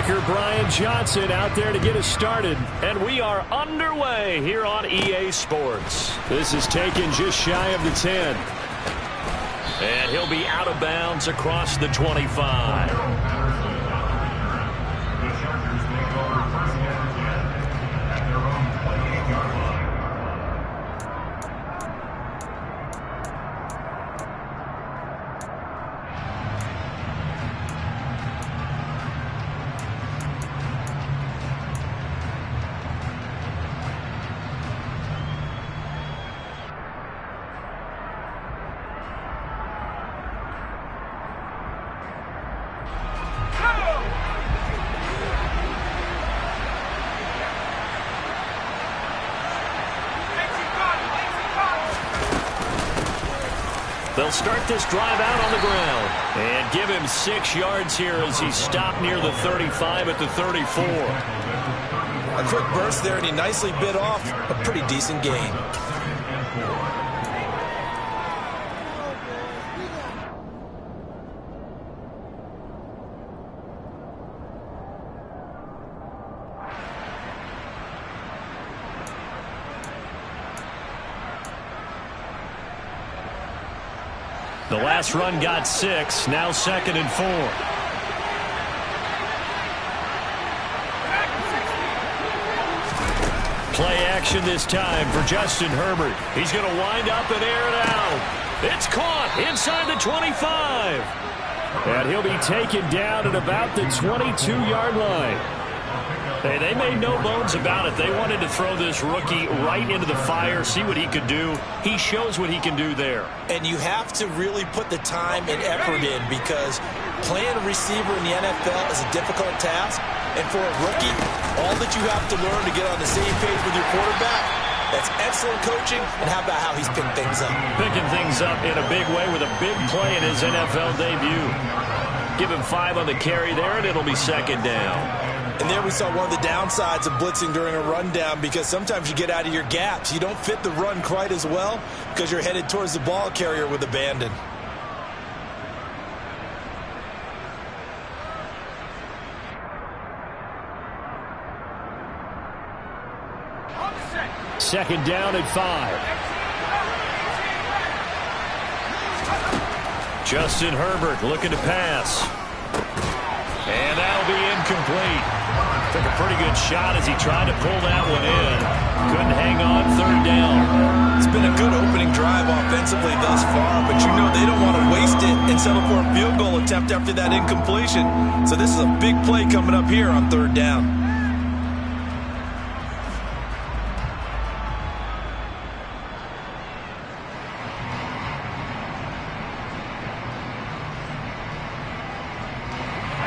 Kicker Brian Johnson out there to get us started. And we are underway here on EA Sports. This is taken just shy of the 10. And he'll be out of bounds across the 25. They'll start this drive out on the ground and give him 6 yards here as he stopped near the 35 at the 34. A quick burst there, and he nicely bit off a pretty decent gain. The last run got 6, now 2nd and 4. Play action this time for Justin Herbert. He's going to wind up and air it out. It's caught inside the 25. And he'll be taken down at about the 22-yard line. Hey, they made no bones about it. They wanted to throw this rookie right into the fire, see what he could do. He shows what he can do there. And you have to really put the time and effort in, because playing a receiver in the NFL is a difficult task. And for a rookie, all that you have to learn to get on the same page with your quarterback, that's excellent coaching. And how about how he's picked things up? Picking things up in a big way with a big play in his NFL debut. Give him 5 on the carry there, and it'll be 2nd down. And there we saw one of the downsides of blitzing during a rundown, because sometimes you get out of your gaps. You don't fit the run quite as well because you're headed towards the ball carrier with abandon. Second down at 5. Justin Herbert looking to pass. And that'll be incomplete. Took a pretty good shot as he tried to pull that one in. Couldn't hang on 3rd down. It's been a good opening drive offensively thus far, but you know they don't want to waste it and settle for a field goal attempt after that incompletion. So this is a big play coming up here on 3rd down.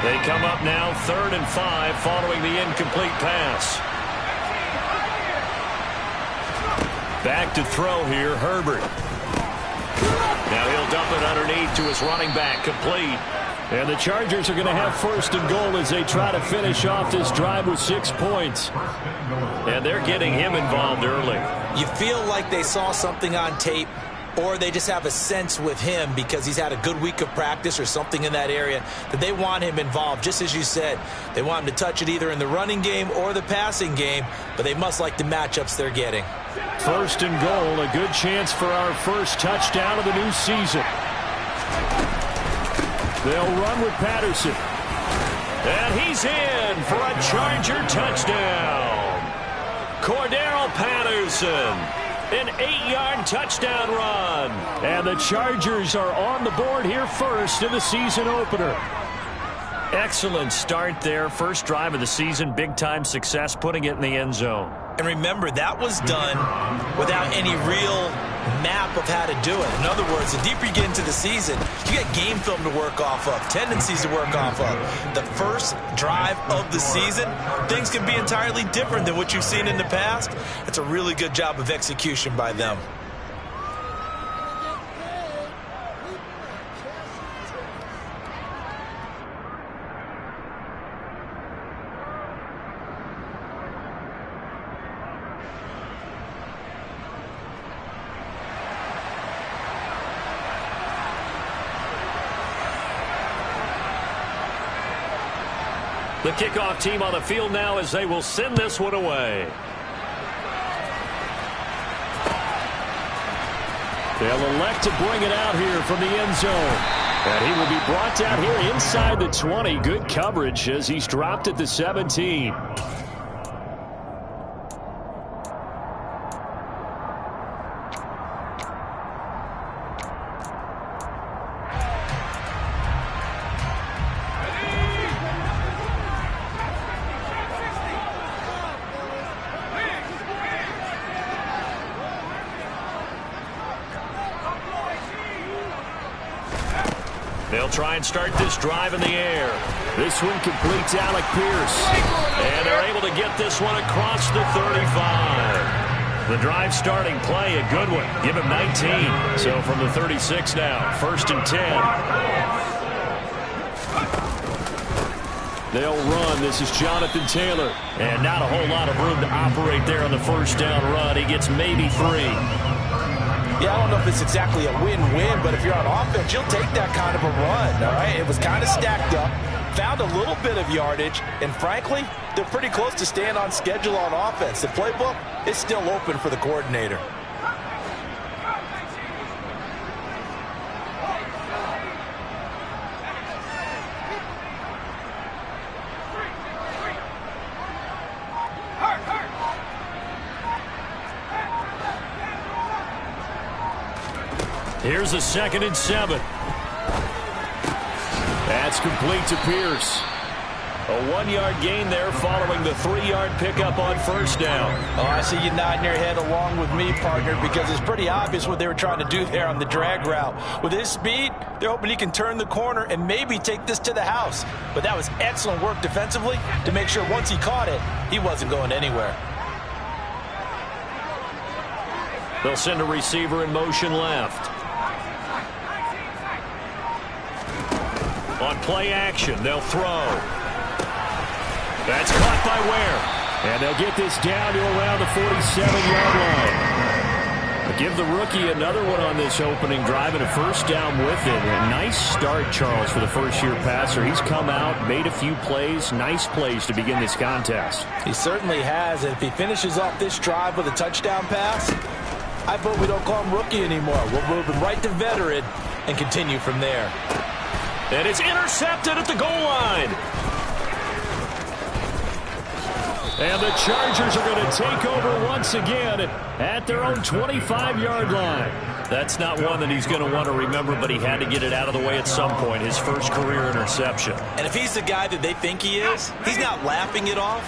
They come up now 3rd and 5 following the incomplete pass. Back to throw here, Herbert. Now he'll dump it underneath to his running back, complete. And the Chargers are going to have 1st and goal as they try to finish off this drive with 6 points. And they're getting him involved early. You feel like they saw something on tape, or they just have a sense with him because he's had a good week of practice or something in that area that they want him involved. Just as you said, they want him to touch it either in the running game or the passing game, but they must like the matchups they're getting. 1st and goal, a good chance for our first touchdown of the new season. They'll run with Patterson. And he's in for a Charger touchdown. Cordero Patterson. An 8-yard touchdown run. And the Chargers are on the board here first in the season opener. Excellent start there. First drive of the season. Big-time success putting it in the end zone. And remember, that was done without any real map of how to do it. In other words, the deeper you get into the season, you got game film to work off of, tendencies to work off of. The first drive of the season, things can be entirely different than what you've seen in the past. It's a really good job of execution by them. The kickoff team on the field now as they will send this one away. They'll elect to bring it out here from the end zone. And he will be brought down here inside the 20. Good coverage as he's dropped at the 17. They'll try and start this drive in the air. This one completes Alec Pierce. And they're able to get this one across the 35. The drive starting play, a good one. Give him 19. So from the 36 now, 1st and 10. They'll run. This is Jonathan Taylor. And not a whole lot of room to operate there on the first down run. He gets maybe 3. Yeah, I don't know if it's exactly a win-win, but if you're on offense, you'll take that kind of a run, all right? It was kind of stacked up, found a little bit of yardage, and frankly, they're pretty close to staying on schedule on offense. The playbook is still open for the coordinator. Here's a 2nd and 7. That's complete to Pierce. A 1-yard gain there following the 3-yard pickup on first down. Oh, I see you nodding your head along with me, partner, because it's pretty obvious what they were trying to do there on the drag route. With his speed, they're hoping he can turn the corner and maybe take this to the house. But that was excellent work defensively to make sure once he caught it, he wasn't going anywhere. They'll send a receiver in motion left. On play action, they'll throw. That's caught by Ware. And they'll get this down to around the 47-yard line. Give the rookie another one on this opening drive and a first down with it. A nice start, Charles, for the first-year passer. He's come out, made a few plays, nice plays to begin this contest. He certainly has, and if he finishes off this drive with a touchdown pass, I vote we don't call him rookie anymore. We'll move him right to veteran and continue from there. And it's intercepted at the goal line. And the Chargers are going to take over once again at their own 25-yard line. That's not one that he's going to want to remember, but he had to get it out of the way at some point, his first career interception. And if he's the guy that they think he is, he's not laughing it off,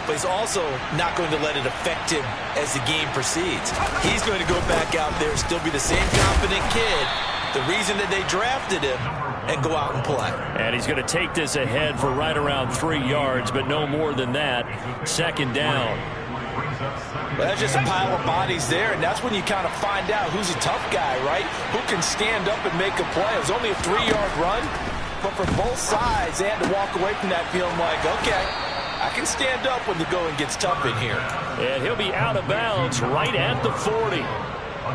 but he's also not going to let it affect him as the game proceeds. He's going to go back out there, still be the same confident kid, the reason that they drafted him, and go out and play. And he's going to take this ahead for right around 3 yards, but no more than that. 2nd down. Well, that's just a pile of bodies there, and that's when you kind of find out who's a tough guy, right? Who can stand up and make a play. It was only a 3-yard run, but for both sides, they had to walk away from that feeling like, okay, I can stand up when the going gets tough in here. And he'll be out of bounds right at the 40.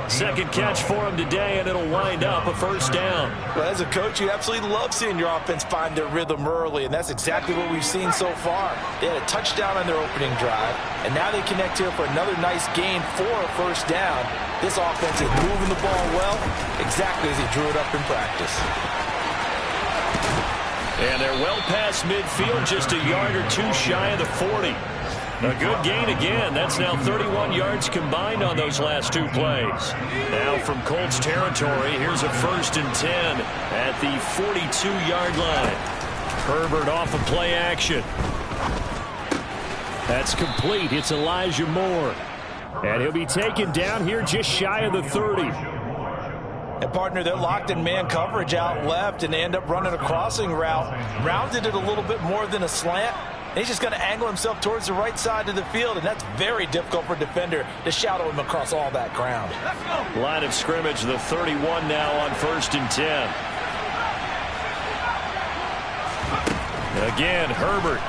Second catch for him today, and it'll wind up a first down. Well, as a coach, you absolutely love seeing your offense find their rhythm early, and that's exactly what we've seen so far. They had a touchdown on their opening drive, and now they connect here for another nice gain for a first down. This offense is moving the ball well, exactly as he drew it up in practice. And they're well past midfield, just a yard or two shy of the 40. A good gain again. That's now 31 yards combined on those last 2 plays. Now from Colts territory, here's a 1st and 10 at the 42-yard line. Herbert off of play action. That's complete. It's Elijah Moore. And he'll be taken down here just shy of the 30. And, partner, they're locked in man coverage out left, and they end up running a crossing route. Rounded it a little bit more than a slant. And he's just going to angle himself towards the right side of the field, and that's very difficult for a defender to shadow him across all that ground. Line of scrimmage, the 31 now on 1st and 10. Again, Herbert.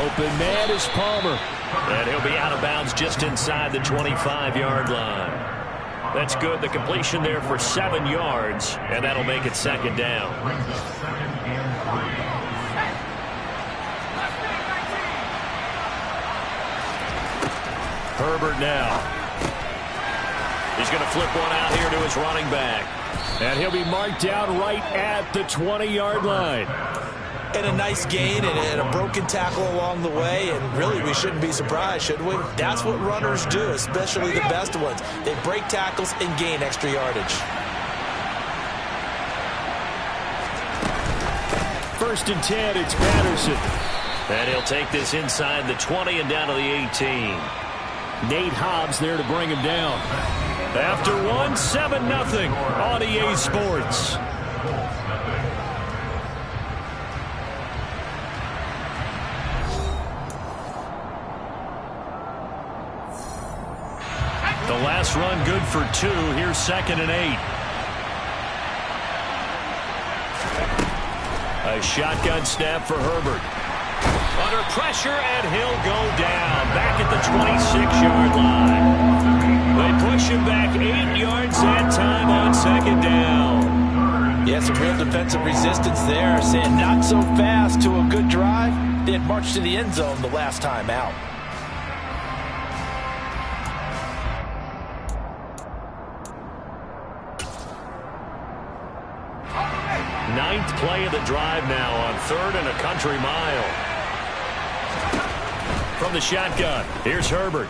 Open man is Palmer. And he'll be out of bounds just inside the 25-yard line. That's good. The completion there for 7 yards, and that'll make it 2nd down. Herbert now. He's going to flip one out here to his running back. And he'll be marked down right at the 20-yard line. And a nice gain and a broken tackle along the way. And really, we shouldn't be surprised, should we? That's what runners do, especially the best ones. They break tackles and gain extra yardage. First and 10, it's Patterson. And he'll take this inside the 20 and down to the 18. Nate Hobbs there to bring him down. After one, 7-0 on EA Sports. The last run good for 2. Here's 2nd and 8. A shotgun snap for Herbert. Under pressure, and he'll go down. Back at the 26-yard line. They push him back 8 yards that time on 2nd down. Yeah, some real defensive resistance there. Saying not so fast to a good drive. They had marched to the end zone the last time out. Ninth play of the drive now on 3rd and a country mile. From the shotgun, here's Herbert.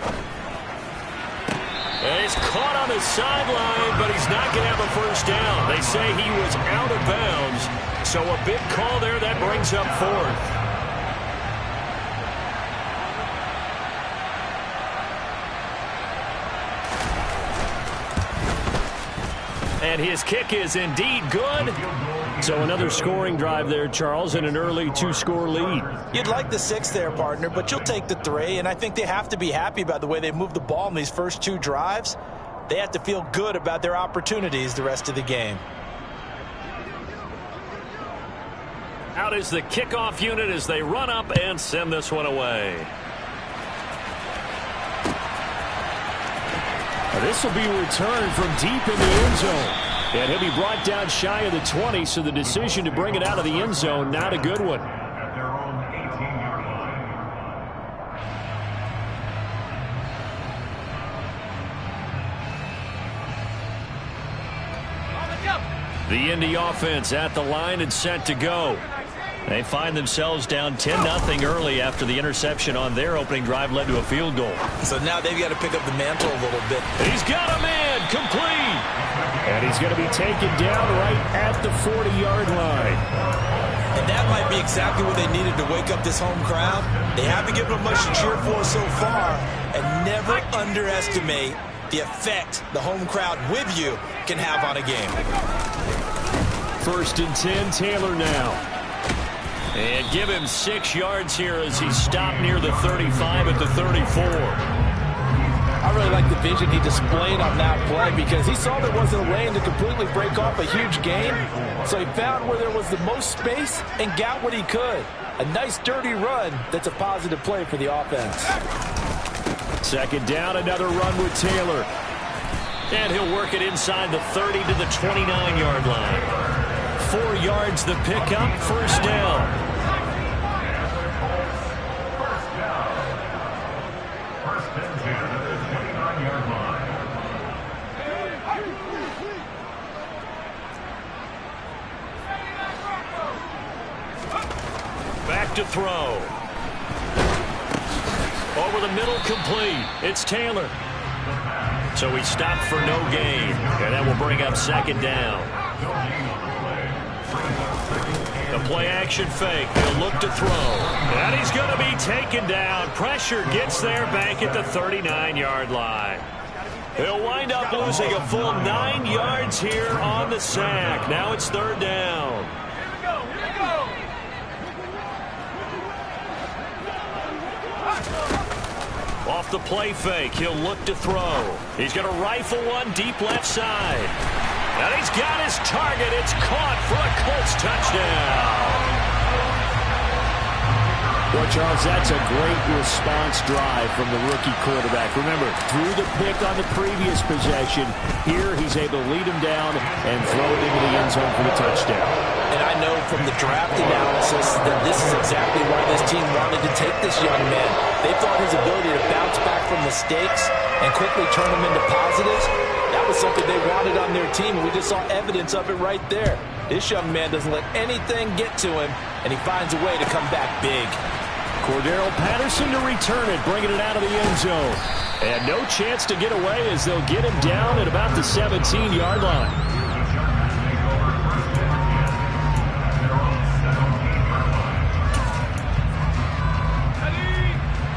And he's caught on the sideline, but he's not going to have a first down. They say he was out of bounds, so a big call there that brings up 4th. And his kick is indeed good. So another scoring drive there, Charles, and an early 2-score lead. You'd like the 6 there, partner, but you'll take the 3. And I think they have to be happy about the way they moved the ball in these first 2 drives. They have to feel good about their opportunities the rest of the game. Out is the kickoff unit as they run up and send this one away. This will be returned from deep in the end zone. And he'll be brought down shy of the 20, so the decision to bring it out of the end zone, not a good one. The Indy offense at the line and set to go. They find themselves down 10-0 early after the interception on their opening drive led to a field goal. So now they've got to pick up the mantle a little bit. He's got a man complete. And he's going to be taken down right at the 40-yard line. And that might be exactly what they needed to wake up this home crowd. They haven't given them much to cheer for so far. And never underestimate the effect the home crowd with you can have on a game. First and 10, Taylor now. And give him 6 yards here as he stopped near the 35 at the 34. I really like the vision he displayed on that play because he saw there wasn't a lane to completely break off a huge gain. So he found where there was the most space and got what he could. A nice dirty run that's a positive play for the offense. 2nd down, another run with Taylor. And he'll work it inside the 30 to the 29-yard line. 4 yards the pickup, 1st down. Back to throw. Over the middle, complete. It's Taylor. So he stopped for no gain. And that will bring up 2nd down. The play action fake. He'll look to throw. And he's going to be taken down. Pressure gets there back at the 39-yard line. He'll wind up losing a full 9 yards here on the sack. Now it's 3rd down. Off the play fake, he'll look to throw. He's going to rifle one deep left side. And he's got his target. It's caught for a Colts touchdown. Well, Charles, that's a great response drive from the rookie quarterback. Remember, threw the pick on the previous possession. Here, he's able to lead him down and throw it into the end zone for the touchdown. And I know from the draft analysis that this is exactly why this team wanted to take this young man. They thought his ability to bounce back from mistakes and quickly turn them into positives, that was something they wanted on their team, and we just saw evidence of it right there. This young man doesn't let anything get to him, and he finds a way to come back big. Cordarrelle Patterson to return it, bringing it out of the end zone. And no chance to get away as they'll get him down at about the 17-yard line.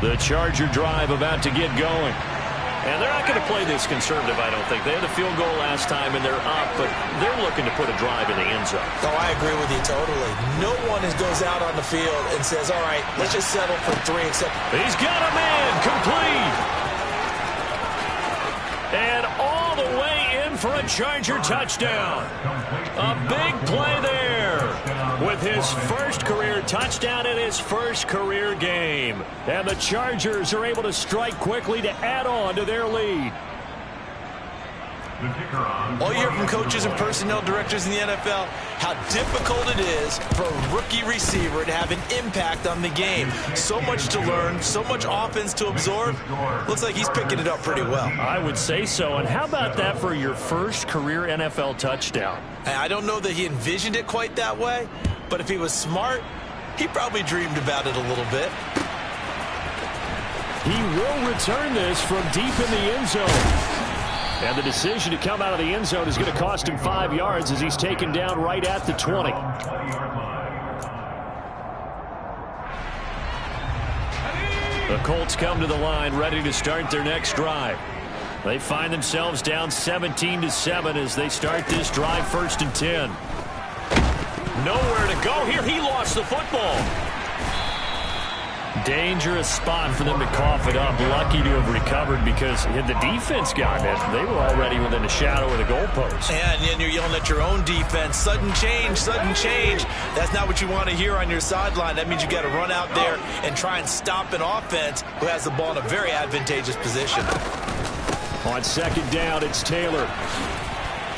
The Charger drive about to get going. And they're not going to play this conservative, I don't think. They had a field goal last time, and they're up, but they're looking to put a drive in the end zone. Oh, I agree with you totally. No one goes out on the field and says, all right, let's just settle for 3, except... He's got a man complete. And all the way in for a Charger touchdown. A big play there with his first career touchdown in his first career game. And the Chargers are able to strike quickly to add on to their lead. All you hear from coaches and personnel directors in the NFL, how difficult it is for a rookie receiver to have an impact on the game. So much to learn, so much offense to absorb. Looks like he's picking it up pretty well. I would say so. And how about that for your first career NFL touchdown? I don't know that he envisioned it quite that way, but if he was smart, he probably dreamed about it a little bit. He will return this from deep in the end zone. And the decision to come out of the end zone is going to cost him 5 yards as he's taken down right at the 20. The Colts come to the line ready to start their next drive. They find themselves down 17-7 as they start this drive, 1st and 10. Nowhere to go here. He lost the football. Dangerous spot for them to cough it up. Lucky to have recovered because had the defense gotten it, they were already within a shadow of the goalpost. And you're yelling at your own defense. Sudden change, sudden change. That's not what you want to hear on your sideline. That means you got to run out there and try and stop an offense who has the ball in a very advantageous position. On 2nd down, it's Taylor.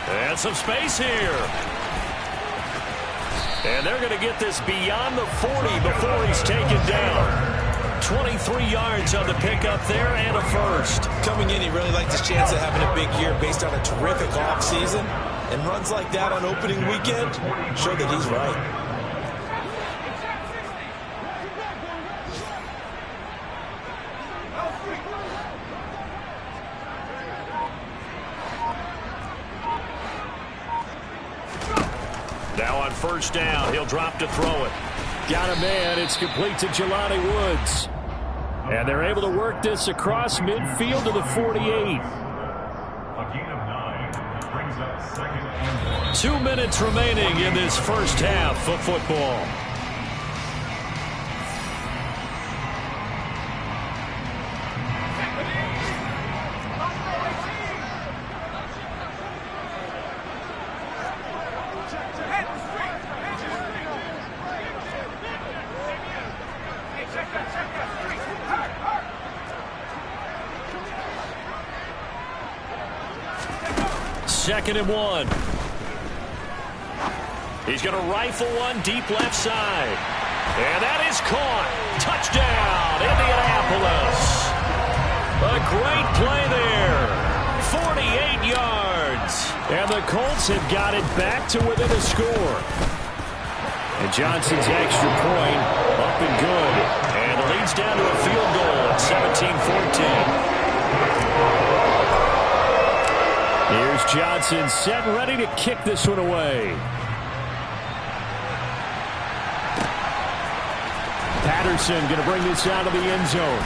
And some space here. And they're going to get this beyond the 40 before he's taken down. 23 yards on the pickup there and a first. Coming in, he really liked his chance of having a big year based on a terrific offseason. And runs like that on opening weekend show that he's right. Now on 1st down, he'll drop to throw it. Got a man. It's complete to Jelani Woods. And they're able to work this across midfield to the 48. A gain of 9 brings up 2nd and 1. 2 minutes remaining in this first half of football. Second and 1. He's going to rifle one deep left side. And that is caught. Touchdown, Indianapolis. A great play there. 48 yards. And the Colts have got it back to within a score. And Johnson's extra point up and good. And it leads down to a field goal at 17-14. Here's Johnson set and ready to kick this one away. Patterson going to bring this out of the end zone.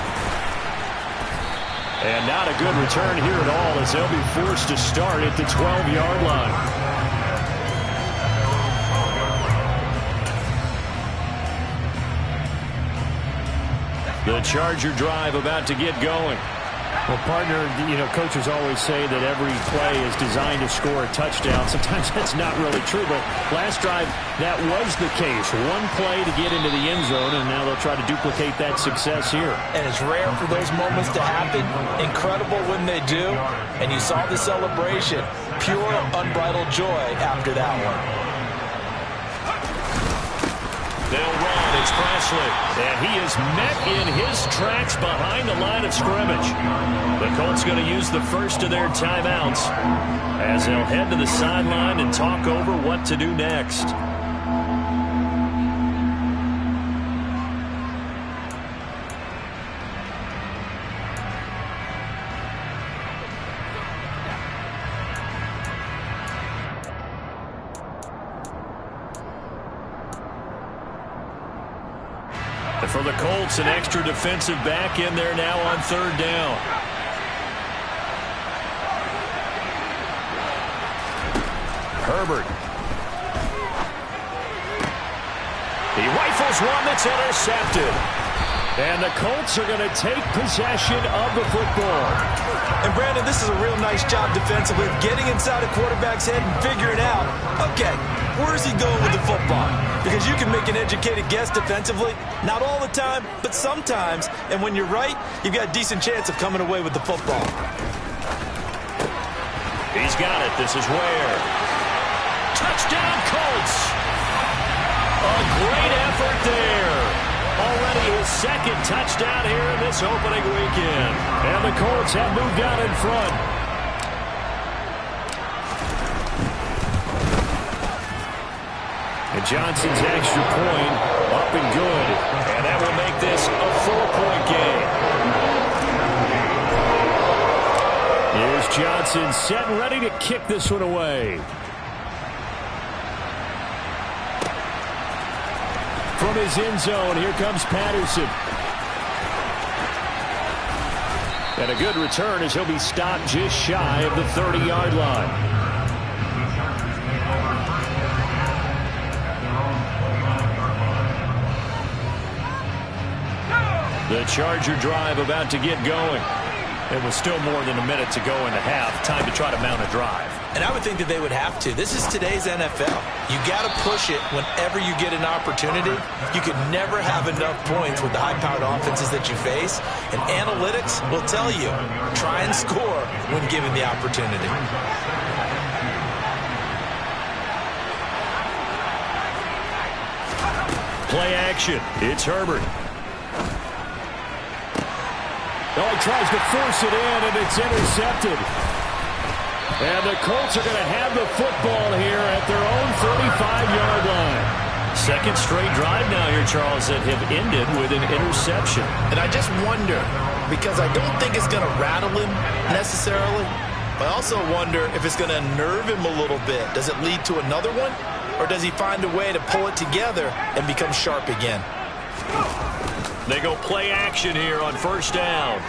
And not a good return here at all as they'll be forced to start at the 12-yard line. The Charger drive about to get going. Well, partner, coaches always say that every play is designed to score a touchdown. Sometimes that's not really true, but last drive, that was the case. One play to get into the end zone, and now they'll try to duplicate that success here. And it's rare for those moments to happen. Incredible when they do. And you saw the celebration. Pure, unbridled joy after that one. They'll run. It's Presley. And he is met in his tracks behind the line of scrimmage. The Colts going to use the first of their timeouts as they'll head to the sideline and talk over what to do next. For the Colts, an extra defensive back in there now on third down. Herbert. He rifles one that's intercepted. And the Colts are going to take possession of the football. And, Brandon, this is a real nice job defensively of getting inside a quarterback's head and figuring out, okay, where is he going with the football? Because you can make an educated guess defensively. Not all the time, but sometimes. And when you're right, you've got a decent chance of coming away with the football. He's got it. This is Ware. Touchdown, Colts. A great effort there. Already his second touchdown here in this opening weekend. And the Colts have moved out in front. And Johnson's extra point up and good. And that will make this a 4-point game. Here's Johnson set and ready to kick this one away. From his end zone, here comes Patterson. And a good return as he'll be stopped just shy of the 30-yard line. The Charger drive about to get going. It was still more than a minute to go in the half. Time to try to mount a drive. And I would think that they would have to. This is today's NFL. You got to push it whenever you get an opportunity. You can never have enough points with the high-powered offenses that you face. And analytics will tell you, try and score when given the opportunity. Play action. It's Herbert. Oh, he tries to force it in, and it's intercepted. And the Colts are going to have the football here at their own 35-yard line. Second straight drive now here, Charles, that have ended with an interception. And I just wonder, because I don't think it's going to rattle him necessarily, but I also wonder if it's going to unnerve him a little bit. Does it lead to another one? Or does he find a way to pull it together and become sharp again? They go play action here on first down.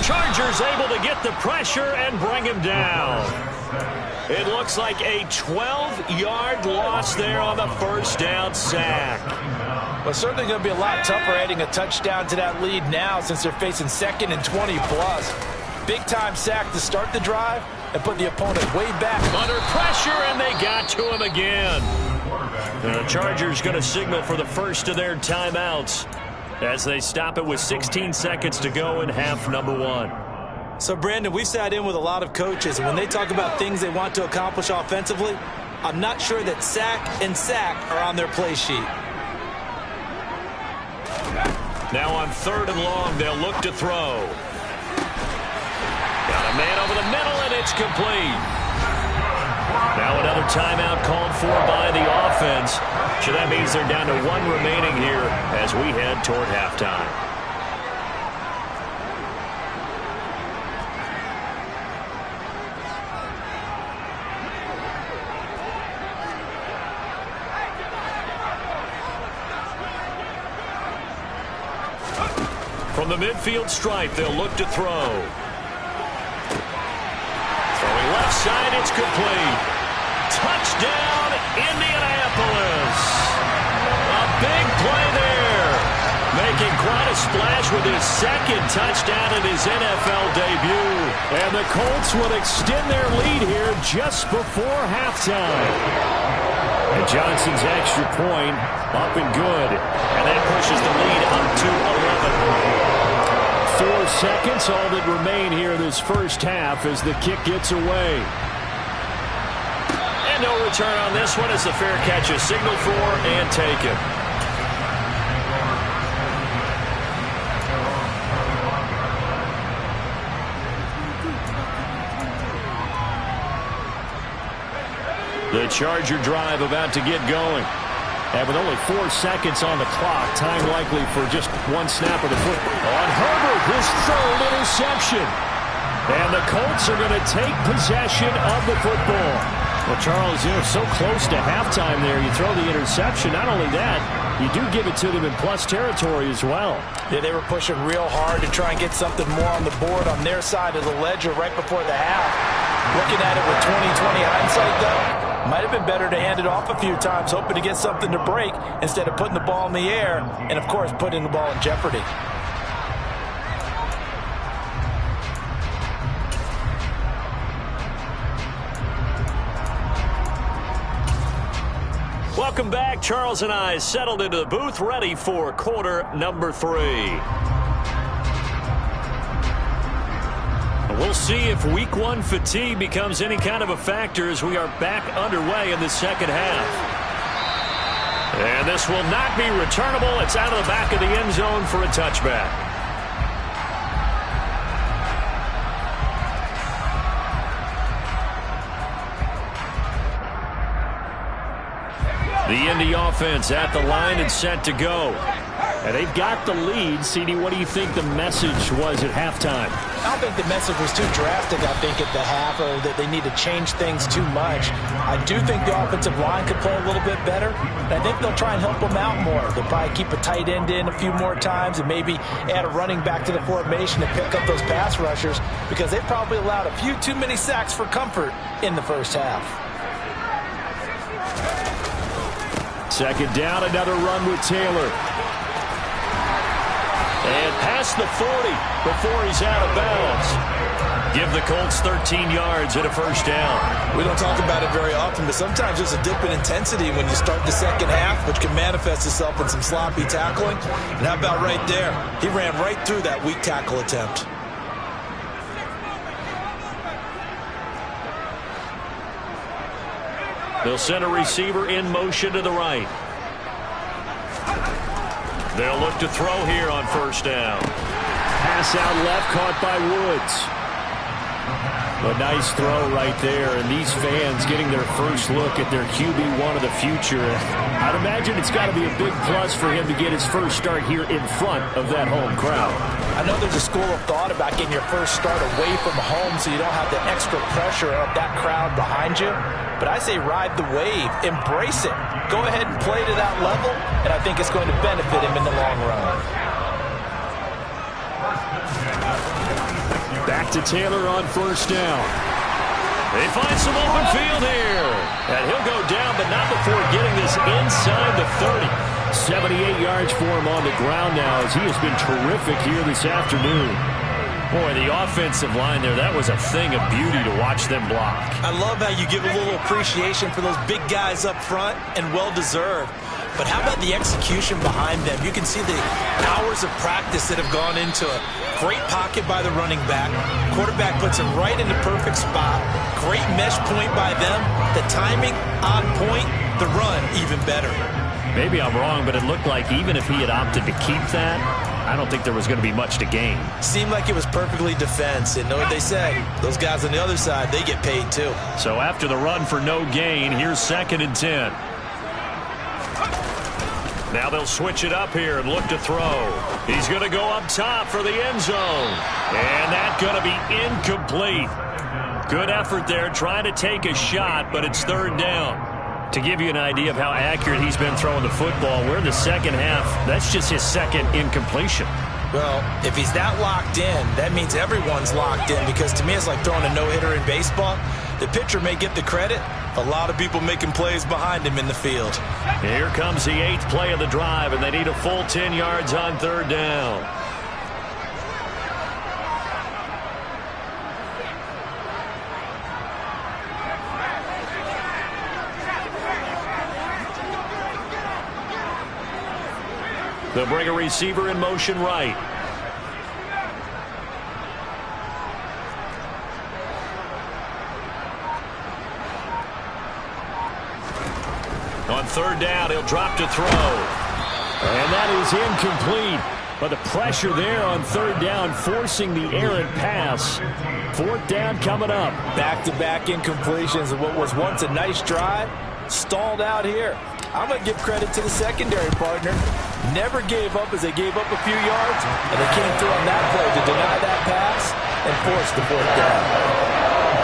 Chargers able to get the pressure and bring him down. It looks like a 12-yard loss there on the first down sack. Well, certainly going to be a lot tougher adding a touchdown to that lead now since they're facing 2nd and 20+. Big-time sack to start the drive and put the opponent way back. Under pressure, and they got to him again. The Chargers going to signal for the first of their timeouts as they stop it with 16 seconds to go in half number 1. So, Brandon, we've sat in with a lot of coaches, and when they talk about things they want to accomplish offensively, I'm not sure that sack and sack are on their play sheet. Now on 3rd and long, they'll look to throw. Got a man over the middle, and it's complete. Now another timeout called for by the offense. So that means they're down to 1 remaining here as we head toward halftime. From the midfield stripe, they'll look to throw. Throwing left side, it's complete. Touchdown, Indianapolis. A big play there. Making quite a splash with his 2nd touchdown in his NFL debut. And the Colts will extend their lead here just before halftime. And Johnson's extra point up and good. And that pushes the lead up to 11. 4 seconds, all that remain here in this first half as the kick gets away. And And no return on this one as the fair catch is signaled for and taken. The Charger drive about to get going. And with only 4 seconds on the clock, time likely for just one snap of the football. On Herbert, his third interception. And the Colts are going to take possession of the football. Well, Charles, you're so close to halftime there. You throw the interception. Not only that, you do give it to them in plus territory as well. Yeah, they were pushing real hard to try and get something more on the board on their side of the ledger right before the half. Looking at it with 20/20 hindsight, though, might have been better to hand it off a few times, hoping to get something to break instead of putting the ball in the air and, of course, putting the ball in jeopardy. Welcome back. Charles and I settled into the booth, ready for quarter number 3. We'll see if week 1 fatigue becomes any kind of a factor as we are back underway in the second half. And this will not be returnable. It's out of the back of the end zone for a touchback. The Indy offense at the line and set to go. And they've got the lead. CD, what do you think the message was at halftime? I don't think the message was too drastic, I think, at the half, or that they need to change things too much. I do think the offensive line could play a little bit better, and I think they'll try and help them out more. They'll probably keep a tight end in a few more times and maybe add a running back to the formation to pick up those pass rushers, because they probably allowed a few too many sacks for comfort in the first half. Second down, another run with Taylor. And past the 40 before he's out of bounds. Give the Colts 13 yards and a first down. We don't talk about it very often, but sometimes there's a dip in intensity when you start the second half, which can manifest itself in some sloppy tackling. And how about right there? He ran right through that weak tackle attempt. They'll send a receiver in motion to the right. They'll look to throw here on first down. Pass out left, caught by Woods. A nice throw right there, and these fans getting their first look at their QB1 of the future. I'd imagine it's got to be a big plus for him to get his first start here in front of that home crowd. I know there's a school of thought about getting your first start away from home so you don't have the extra pressure of that crowd behind you. But I say ride the wave, embrace it. Go ahead and play to that level, and I think it's going to benefit him in the long run. Back to Taylor on first down. They find some open field here. And he'll go down, but not before getting this inside the 30. 78 yards for him on the ground now as he has been terrific here this afternoon. Boy, the offensive line there, that was a thing of beauty to watch them block. I love how you give a little appreciation for those big guys up front, and well-deserved. But how about the execution behind them? You can see the hours of practice that have gone into it. Great pocket by the running back. Quarterback puts him right in the perfect spot. Great mesh point by them. The timing on point. The run even better. Maybe I'm wrong, but it looked like even if he had opted to keep that, I don't think there was going to be much to gain. Seemed like it was perfectly defense. And know what they say? Those guys on the other side, they get paid too. So after the run for no gain, here's 2nd and 10. Now they'll switch it up here and look to throw. He's going to go up top for the end zone. And that's going to be incomplete. Good effort there trying to take a shot, but it's 3rd down. To give you an idea of how accurate he's been throwing the football, we're in the second half. That's just his 2nd incompletion. Well, if he's that locked in, that means everyone's locked in, because to me it's like throwing a no-hitter in baseball. The pitcher may get the credit. A lot of people making plays behind him in the field. Here comes the 8th play of the drive, and they need a full 10 yards on 3rd down. They'll bring a receiver in motion right. third down. He'll drop to throw. And that is incomplete. But the pressure there on third down, forcing the errant pass. Fourth down coming up. Back-to-back incompletions of what was once a nice drive. Stalled out here. I'm going to give credit to the secondary partner. Never gave up as they gave up a few yards, and they came through on that play to deny that pass and force the fourth down.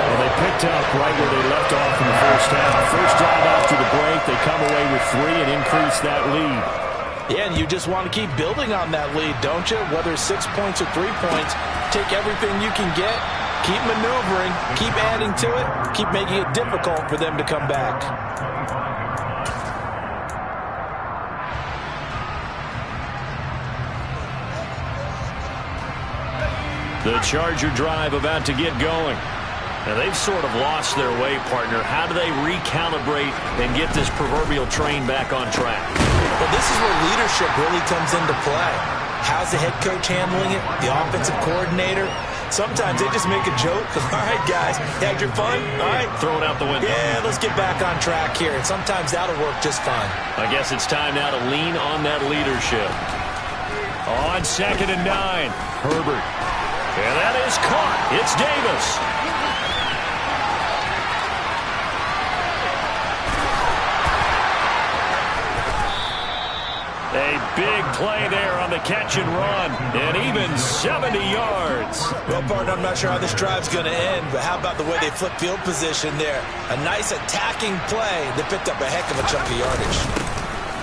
Well, they picked up right where they left off in the first half. First drive after the break, they come away with 3 and increase that lead. Yeah, and you just want to keep building on that lead, don't you? Whether it's 6 points or 3 points, take everything you can get, keep maneuvering, keep adding to it, keep making it difficult for them to come back. The Charger drive about to get going. Now, they've sort of lost their way, partner. How do they recalibrate and get this proverbial train back on track? Well, this is where leadership really comes into play. How's the head coach handling it? The offensive coordinator? Sometimes they just make a joke. All right, guys, had your fun? All right. Throw it out the window. Yeah, let's get back on track here. And sometimes that'll work just fine. I guess it's time now to lean on that leadership. On 2nd and 9, Herbert. And that is caught. It's Davis. A big play there on the catch and run, and even 70 yards. Well, partner, I'm not sure how this drive's going to end, but how about the way they flip field position there? A nice attacking play that picked up a heck of a chunk of yardage.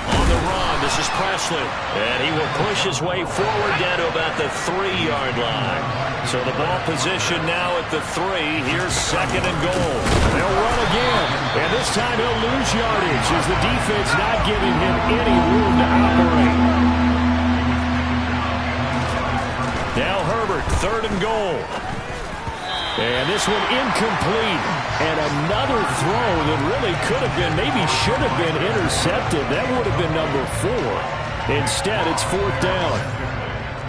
On the run, this is Presley, and he will push his way forward down to about the 3-yard line. So the ball position now at the 3. Here's 2nd and goal. They'll run again, and this time he'll lose yardage as the defense not giving him any room to operate. Now Herbert, 3rd and goal. And this one incomplete. And another throw that really could have been, maybe should have been intercepted. That would have been number 4. Instead, it's 4th down.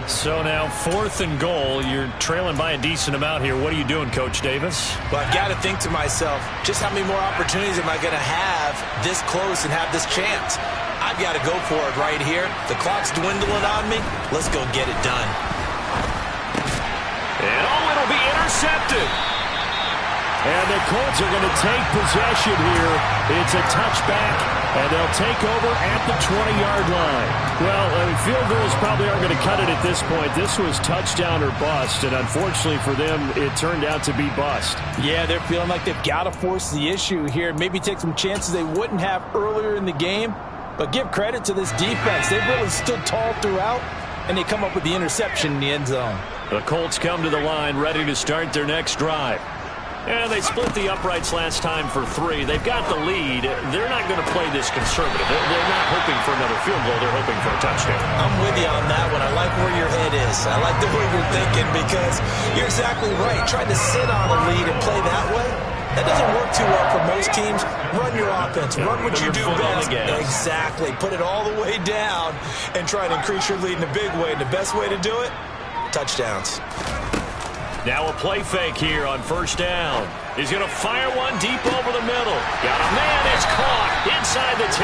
So now 4th and goal. You're trailing by a decent amount here. What are you doing, Coach Davis? Well, I've got to think to myself, just how many more opportunities am I going to have this close and have this chance? I've got to go for it right here. The clock's dwindling on me. Let's go get it done. And it'll be intercepted. And the Colts are going to take possession here. It's a touchback, and they'll take over at the 20-yard line. Well, field goals probably aren't going to cut it at this point. This was touchdown or bust, and unfortunately for them, it turned out to be bust. Yeah, they're feeling like they've got to force the issue here. Maybe take some chances they wouldn't have earlier in the game. But give credit to this defense. They've really stood tall throughout, and they come up with the interception in the end zone. The Colts come to the line ready to start their next drive. And they split the uprights last time for 3. They've got the lead. They're not going to play this conservative. They're not hoping for another field goal. They're hoping for a touchdown. I'm with you on that one. I like where your head is. I like the way you're thinking because you're exactly right. Trying to sit on a lead and play that way, that doesn't work too well for most teams. Run your offense. Run what you do best. Exactly. Put it all the way down and try to increase your lead in a big way. And the best way to do it, touchdowns. Now a play fake here on 1st down. He's going to fire one deep over the middle. Got a man. It's caught inside the 10.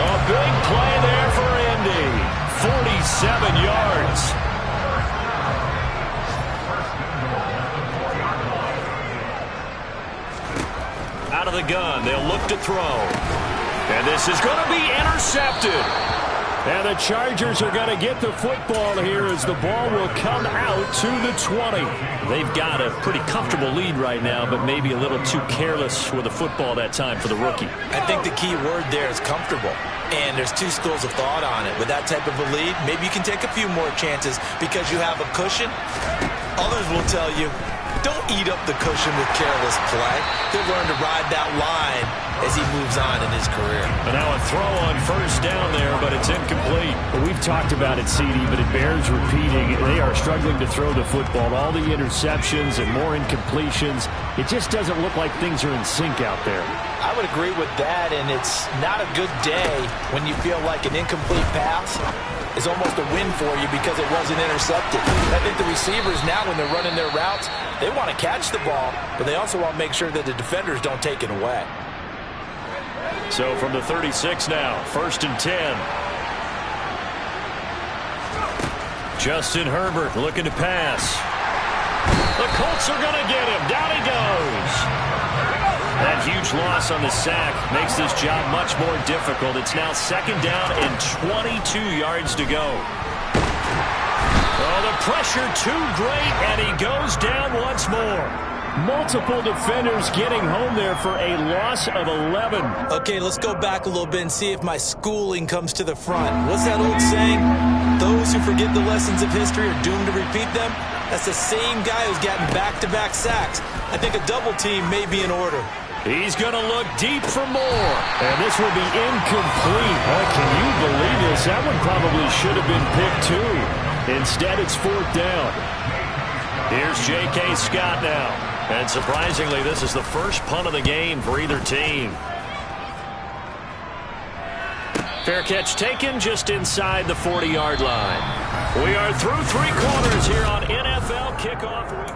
A big play there for Indy. 47 yards. Out of the gun. They'll look to throw. And this is going to be intercepted. And the Chargers are going to get the football here as the ball will come out to the 20. They've got a pretty comfortable lead right now, but maybe a little too careless with the football that time for the rookie. I think the key word there is comfortable. And there's 2 schools of thought on it. With that type of a lead, maybe you can take a few more chances because you have a cushion. Others will tell you, don't eat up the cushion with careless play. He'll learn to ride that line as he moves on in his career. And now a throw on 1st down there, but it's incomplete. Well, we've talked about it, CD, but it bears repeating. They are struggling to throw the football. All the interceptions and more incompletions. It just doesn't look like things are in sync out there. I would agree with that, and it's not a good day when you feel like an incomplete pass is almost a win for you because it wasn't intercepted. I think the receivers now, when they're running their routes, they want to catch the ball, but they also want to make sure that the defenders don't take it away. So from the 36 now, 1st and 10. Justin Herbert looking to pass. The Colts are going to get him. Down he goes. That huge loss on the sack makes this job much more difficult. It's now 2nd down and 22 yards to go. Oh, the pressure too great, and he goes down once more. Multiple defenders getting home there for a loss of 11. Okay, let's go back a little bit and see if my schooling comes to the front. What's that old saying? Those who forget the lessons of history are doomed to repeat them. That's the same guy who's gotten back-to-back sacks. I think a double team may be in order. He's going to look deep for more. And this will be incomplete. Boy, can you believe this? That one probably should have been picked too. Instead, it's 4th down. Here's J.K. Scott now. And surprisingly, this is the first punt of the game for either team. Fair catch taken just inside the 40-yard line. We are through 3 quarters here on NFL Kickoff Week.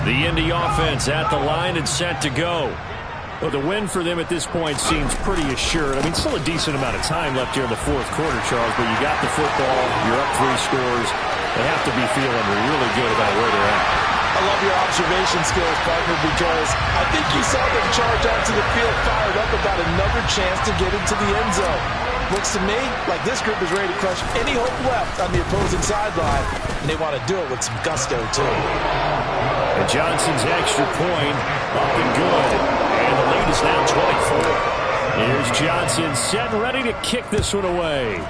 The Indy offense at the line and set to go. Well, the win for them at this point seems pretty assured. I mean, still a decent amount of time left here in the 4th quarter, Charles, but you got the football, you're up 3 scores. They have to be feeling really good about where they're at. I love your observation skills, partner, because I think you saw them charge onto the field fired up about another chance to get into the end zone. Looks to me like this group is ready to crush any hope left on the opposing sideline, and they want to do it with some gusto, too. And Johnson's extra point up and good. And the lead is now 24. Here's Johnson set and ready to kick this one away.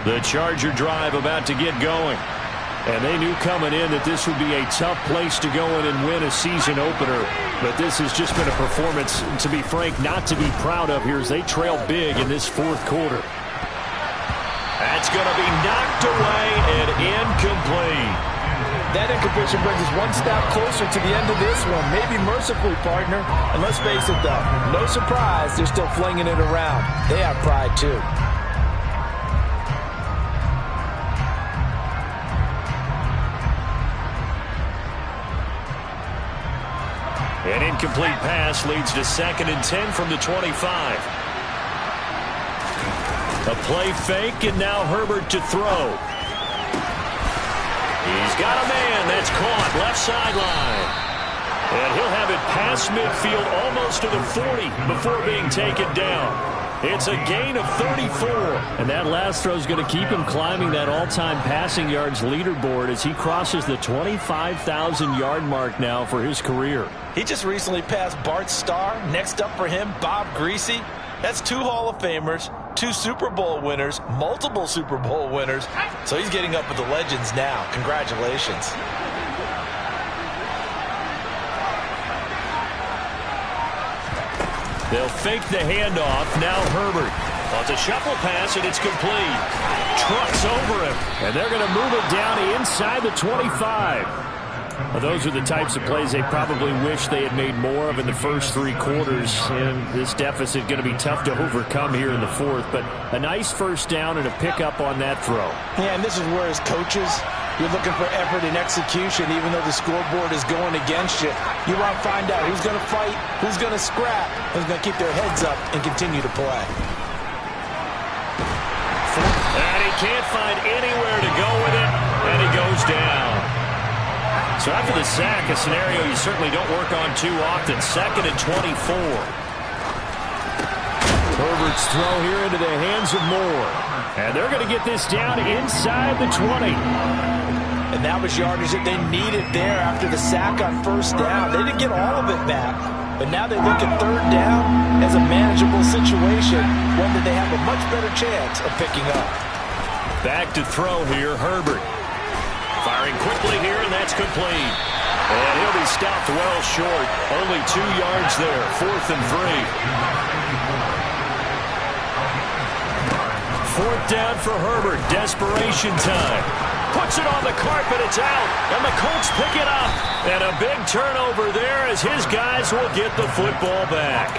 The Charger drive about to get going. And they knew coming in that this would be a tough place to go in and win a season opener. But this has just been a performance, to be frank, not to be proud of here as they trail big in this 4th quarter. That's going to be knocked away and incomplete. That incompletion brings us one step closer to the end of this one. Maybe mercifully, partner. And let's face it, though, no surprise, they're still flinging it around. They have pride, too. An incomplete pass leads to 2nd and 10 from the 25. A play fake, and now Herbert to throw. He's got a man that's caught left sideline. And he'll have it past midfield almost to the 40 before being taken down. It's a gain of 34. And that last throw is going to keep him climbing that all-time passing yards leaderboard as he crosses the 25,000-yard mark now for his career. He just recently passed Bart Starr. Next up for him, Bob Greasy. That's 2 Hall of Famers, 2 Super Bowl winners, multiple Super Bowl winners. So he's getting up with the legends now. Congratulations. They'll fake the handoff. Now Herbert. It's a shuffle pass, and it's complete. Trucks over him. And they're going to move it down inside the 25. Well, those are the types of plays they probably wish they had made more of in the first 3 quarters. And this deficit going to be tough to overcome here in the 4th. But a nice first down and a pickup on that throw. Yeah, and this is where as coaches, you're looking for effort and execution, even though the scoreboard is going against you. You want to find out who's going to fight, who's going to scrap, who's going to keep their heads up and continue to play. And he can't find anywhere to go with it, and he goes down. So after the sack, a scenario you certainly don't work on too often. 2nd and 24. Herbert's throw here into the hands of Moore. And they're going to get this down inside the 20. And that was yardage that they needed there after the sack on first down. They didn't get all of it back, but now they look at 3rd down as a manageable situation, one that they have a much better chance of picking up. Back to throw here, Herbert. Firing quickly here, and that's complete. And he'll be stopped well short. Only 2 yards there, 4th and 3. 4th down for Herbert. Desperation time. Puts it on the carpet. It's out. And the Colts pick it up. And a big turnover there as his guys will get the football back.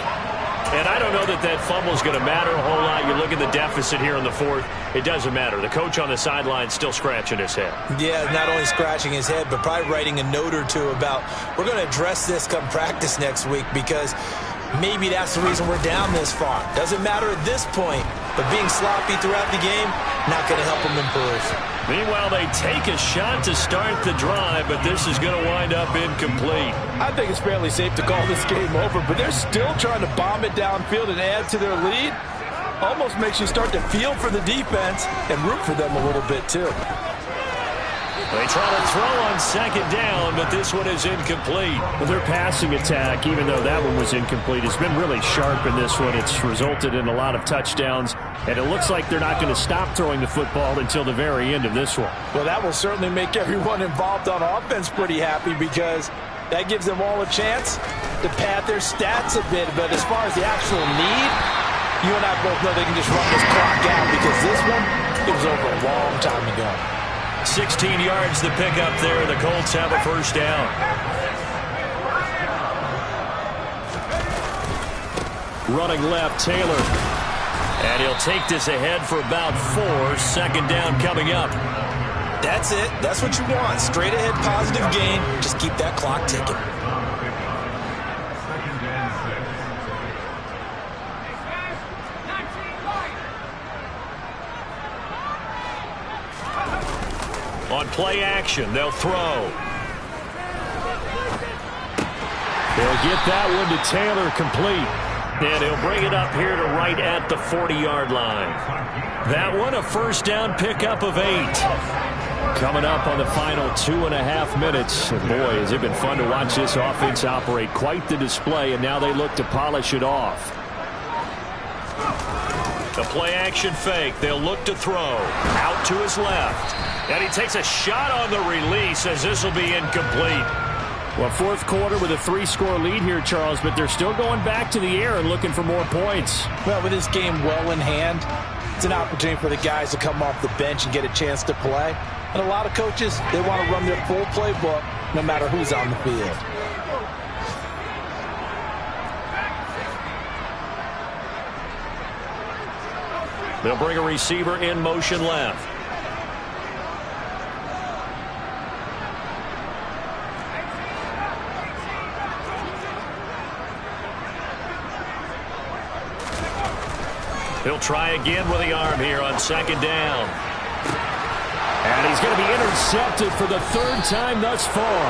And I don't know that that fumble is going to matter a whole lot. You look at the deficit here in the 4th. It doesn't matter. The coach on the sideline still scratching his head. Yeah, not only scratching his head, but probably writing a note or two about we're going to address this come practice next week because maybe that's the reason we're down this far. Doesn't matter at this point, but being sloppy throughout the game, not going to help them improve. Meanwhile, they take a shot to start the drive, but this is going to wind up incomplete. I think it's fairly safe to call this game over, but they're still trying to bomb it downfield and add to their lead. Almost makes you start to feel for the defense and root for them a little bit, too. They try to throw on 2nd down, but this one is incomplete. Well, their passing attack, even though that one was incomplete, has been really sharp in this one. It's resulted in a lot of touchdowns, and it looks like they're not going to stop throwing the football until the very end of this one. Well, that will certainly make everyone involved on offense pretty happy because that gives them all a chance to pad their stats a bit. But as far as the actual need, you and I both know they can just run this clock out because this one, it was over a long time ago. 16 yards to pick up there. The Colts have a 1st down. Running left, Taylor. And he'll take this ahead for about 4. 2nd down coming up. That's it. That's what you want. Straight ahead positive gain. Just keep that clock ticking. On play action, they'll throw. They'll get that one to Taylor complete. And he'll bring it up here to right at the 40-yard line. That one a 1st down pickup of 8. Coming up on the final 2.5 minutes. And boy, has it been fun to watch this offense operate. Quite the display, and now they look to polish it off. The play action fake. They'll look to throw. Out to his left. And he takes a shot on the release as this will be incomplete. Well, 4th quarter with a 3-score lead here, Charles, but they're still going back to the air and looking for more points. Well, with this game well in hand, it's an opportunity for the guys to come off the bench and get a chance to play. And a lot of coaches, they want to run their full playbook no matter who's on the field. They'll bring a receiver in motion left. He'll try again with the arm here on 2nd down. And he's going to be intercepted for the 3rd time thus far.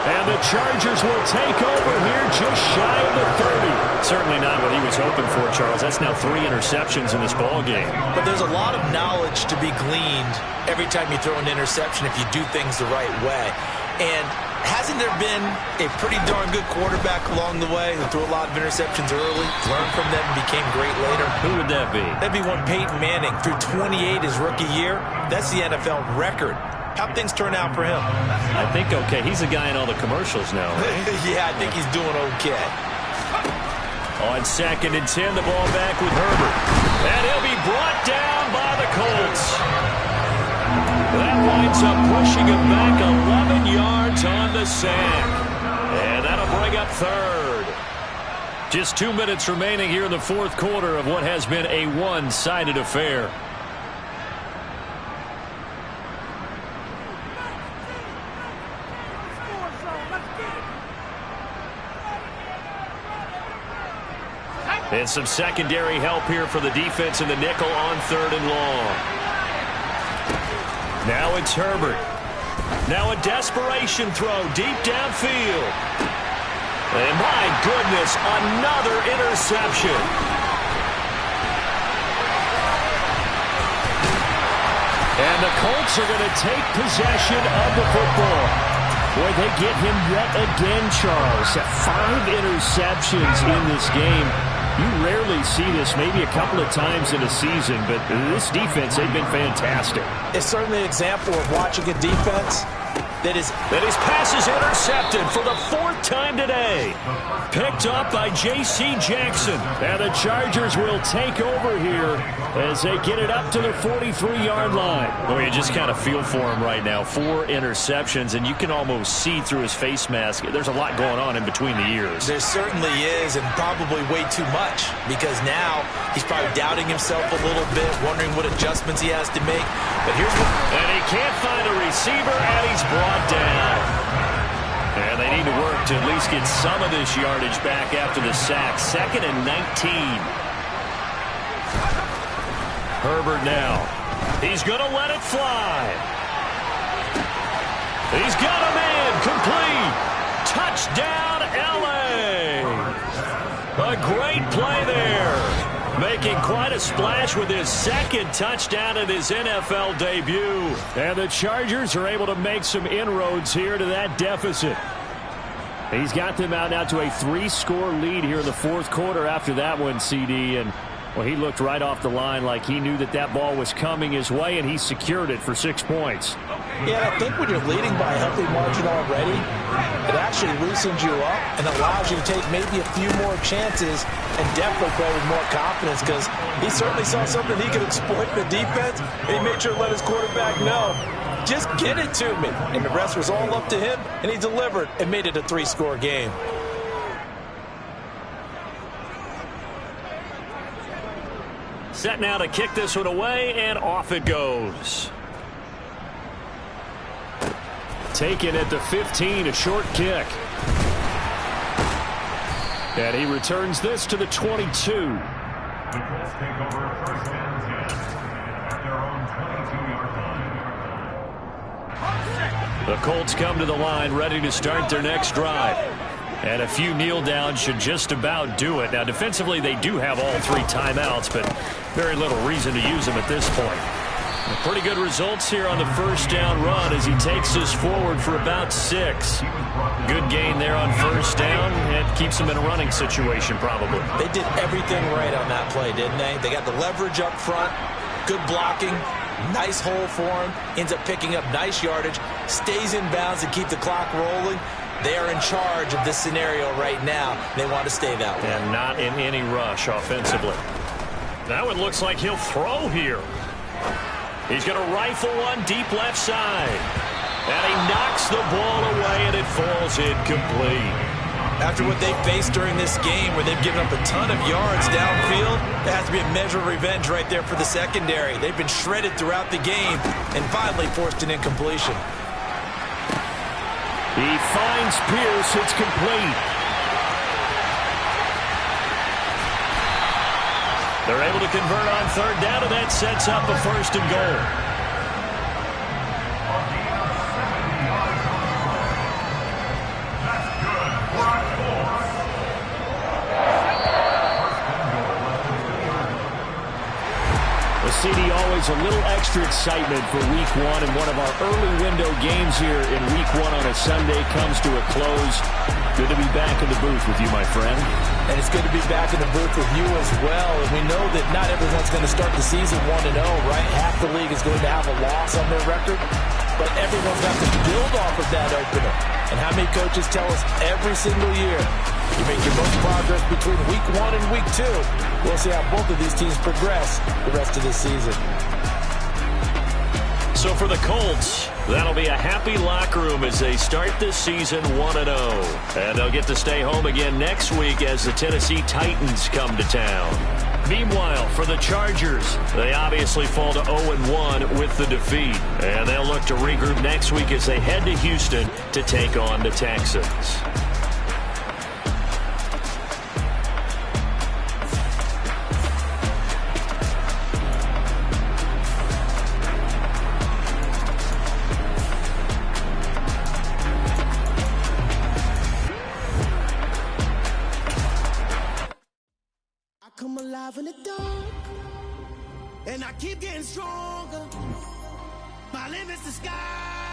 And the Chargers will take over here just shy of the 30. Certainly not what he was hoping for, Charles. That's now 3 interceptions in this ball game. But there's a lot of knowledge to be gleaned every time you throw an interception if you do things the right way. And hasn't there been a pretty darn good quarterback along the way who threw a lot of interceptions early, learned from them, and became great later? Who would that be? That'd be one Peyton Manning. Threw 28 his rookie year. That's the NFL record. How'd things turn out for him? I think okay. He's the guy in all the commercials now, right? Yeah, I think he's doing okay. On 2nd and 10, the ball back with Herbert. And he'll be brought down by the Colts. That winds up pushing him back 11 yards on the sack. And that'll bring up 3rd. Just 2 minutes remaining here in the 4th quarter of what has been a one-sided affair. And some secondary help here for the defense in the nickel on 3rd and long. Now it's Herbert. Now a desperation throw deep downfield. And my goodness, another interception. And the Colts are going to take possession of the football. Boy, they get him yet again, Charles. 5 interceptions in this game. You rarely see this, maybe a couple of times in a season, but this defense, they've been fantastic. It's certainly an example of watching a defense that his pass is intercepted for the 4th time today. Picked up by J.C. Jackson. And the Chargers will take over here as they get it up to the 43-yard line. Well, you just kind of feel for him right now. 4 interceptions, and you can almost see through his face mask. There's a lot going on in between the ears. There certainly is, and probably way too much, because now he's probably doubting himself a little bit, wondering what adjustments he has to make. But here's what... And he can't find a receiver, and he's brought down. And they need to work to at least get some of this yardage back after the sack. 2nd and 19. Herbert now. He's going to let it fly. He's got a man. Complete. Touchdown, L.A. A great play there. Making quite a splash with his 2nd touchdown in his NFL debut. And the Chargers are able to make some inroads here to that deficit. He's got them out now to a 3-score lead here in the 4th quarter after that one, CD. And, well, he looked right off the line like he knew that that ball was coming his way, and he secured it for 6 points. Yeah, I think when you're leading by a healthy margin already, it actually loosens you up and allows you to take maybe a few more chances and definitely play with more confidence, because he certainly saw something he could exploit in the defense, and he made sure to let his quarterback know, just get it to me. And the rest was all up to him, and he delivered and made it a 3-score game. Set now to kick this one away, and off it goes. Taken at the 15, a short kick. And he returns this to the 22. The Colts take over 1st and 10 at their own 22-yard line. The Colts come to the line ready to start their next drive. And a few kneel downs should just about do it. Now, defensively, they do have all 3 timeouts, but very little reason to use them at this point. Pretty good results here on the 1st down run as he takes this forward for about 6. Good gain there on 1st down. It keeps him in a running situation, probably. They did everything right on that play, didn't they? They got the leverage up front, good blocking, nice hole for him, ends up picking up nice yardage, stays in bounds to keep the clock rolling. They are in charge of this scenario right now. They want to stay that way. And not in any rush offensively. That one looks like he'll throw here. He's going to rifle one deep left side. And he knocks the ball away, and it falls incomplete. After what they faced during this game, where they've given up a ton of yards downfield, there has to be a measure of revenge right there for the secondary. They've been shredded throughout the game and finally forced an incompletion. He finds Pierce. It's complete. They're able to convert on 3rd down, and that sets up a 1st and goal. The CD, always a little extra excitement for Week 1, and one of our early window games here in Week 1 on a Sunday comes to a close. Good to be back in the booth with you, my friend. And it's good to be back in the booth with you as well. And we know that not everyone's going to start the season 1-0, right? Half the league is going to have a loss on their record. But everyone's got to build off of that opener. And how many coaches tell us every single year, you make your most progress between Week 1 and Week 2. We'll see how both of these teams progress the rest of this season. So for the Colts, that'll be a happy locker room as they start this season 1-0. And they'll get to stay home again next week as the Tennessee Titans come to town. Meanwhile, for the Chargers, they obviously fall to 0-1 with the defeat. And they'll look to regroup next week as they head to Houston to take on the Texans. Come alive in the dark, and I keep getting stronger. My limit's the sky.